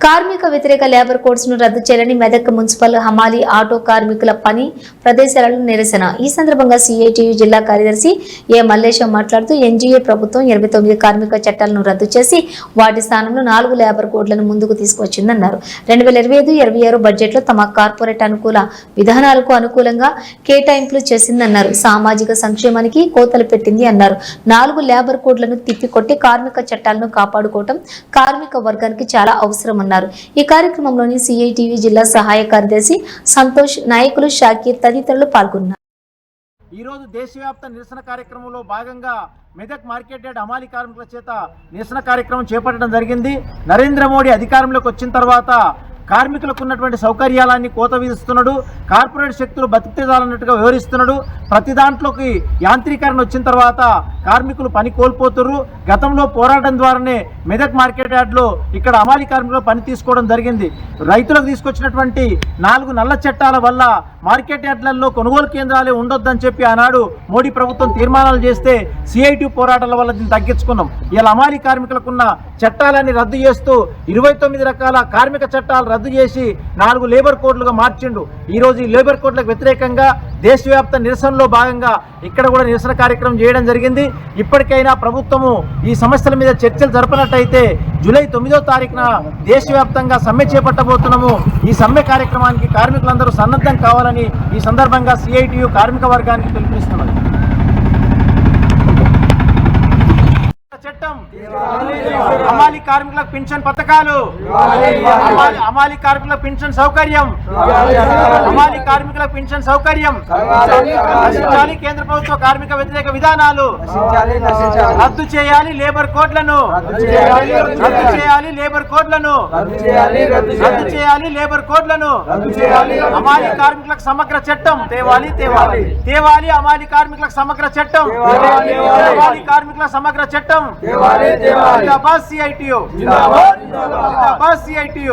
కార్మిక వ్యతిరేక labour codes ను రద్దు చేయాలని మెదక్ మున్సిపల్ హమాలి ఆటో కార్మికుల పని ప్రదేశాలలో నిరసన. ఈ సందర్భంగా సిఐటియు జిల్లా కార్యదర్శి ఏ మల్లేశం మాట్లాడుతూ ఎన్జీఏ ప్రభుత్వం 29 కార్మిక చట్టాలను రద్దు చేసి వాటి స్థానంలో 4 లేబర్ కోడ్లను ముందుకు తీసుకొచ్చిందన్నారు. 2025-26 బడ్జెట్లో తమ కార్పొరేట్ అనుకూల విధానాలకు అనుకూలంగా కేటాయింపులు చేసిందన్నారు. సామాజిక సంక్షేమానికి కోతలు పెట్టింది అన్నారు. 4 లేబర్ కోడ్లను తిప్పికొట్టి కార్మిక చట్టాలను కాపాడుకోవటం కార్మిక వర్గానికి చాలా అవసరం. ఈ కార్యక్రమంలోని సిఐటియు జిల్లా సహాయ కార్యదర్శి సంతోష్, నాయకులు షాకీర్ తదితరులు పాల్గొన్నారు. ఈ రోజు దేశవ్యాప్త నిరసన కార్యక్రమంలో భాగంగా మెదక్ మార్కెట్ యార్డ్ హమాలి కార్మికుల చేత నిరసన కార్యక్రమం చేపట్టడం జరిగింది. నరేంద్ర మోడీ అధికారంలోకి వచ్చిన తర్వాత కార్మికులకు ఉన్నటువంటి సౌకర్యాలన్నీ కోత విధిస్తున్నాడు. కార్పొరేట్ శక్తులు బతికితేదాలన్నట్టుగా వ్యవహరిస్తున్నాడు. ప్రతి దాంట్లోకి యాంత్రీకరణ వచ్చిన తర్వాత కార్మికులు పని కోల్పోతున్నారు. గతంలో పోరాటం ద్వారానే మెదక్ మార్కెట్ యార్డ్లో ఇక్కడ హమాలి కార్మికులు పని తీసుకోవడం జరిగింది. రైతులకు తీసుకొచ్చినటువంటి 4 నల్ల చట్టాల వల్ల మార్కెట్ యార్డ్లలో కొనుగోలు కేంద్రాలే ఉండొద్దని చెప్పి ఆనాడు మోడీ ప్రభుత్వం తీర్మానాలు చేస్తే సిఐటియు పోరాటాల వల్ల దీన్ని తగ్గించుకున్నాం. ఇలా హమాలి కార్మికులకున్న చట్టాలన్నీ రద్దు చేస్తూ 29 రకాల కార్మిక చట్టాలు రద్దు చేసి 4 లేబర్ కోడ్లుగా మార్చిండు. ఈరోజు ఈ లేబర్ కోడ్లకు వ్యతిరేకంగా దేశవ్యాప్త నిరసనలో భాగంగా ఇక్కడ కూడా నిరసన కార్యక్రమం చేయడం జరిగింది. ఇప్పటికైనా ప్రభుత్వము ఈ సమస్యల మీద చర్చలు జరపనట్టయితే జూలై 9వ తారీఖున దేశవ్యాప్తంగా సమ్మె చేపట్టబోతున్నాము. ఈ సమ్మె కార్యక్రమానికి కార్మికులందరూ సన్నద్ధం కావాలని ఈ సందర్భంగా సిఐటియు కార్మిక వర్గానికి పిలుపునిస్తున్నది. చట్టం, హమాలి కార్మికులకు పెన్షన్ పథకాలు, హమాలి కార్మికులకు పెన్షన్ సౌకర్యం, హమాలి కార్మికులకు పెన్షన్ సౌకర్యం నశించాలి. కేంద్ర ప్రభుత్వ కార్మిక వ్యతిరేక విధానాలు రద్దు చేయాలి. లేబర్ కోడ్లను రద్దు చేయాలి. లేబర్ కోడ్లను రద్దు చేయాలి. లేబర్ కోడ్లను హమాలి కార్మికులకు సమగ్ర చట్టం తేవాలి. తేవాలి తేవాలి హమాలి కార్మికులకు సమగ్ర చట్టం. హమాలి కార్మికుల సమగ్ర చట్టం. జిందాబాద్ సిఐటియు. జిందాబాద్ సిఐటియు.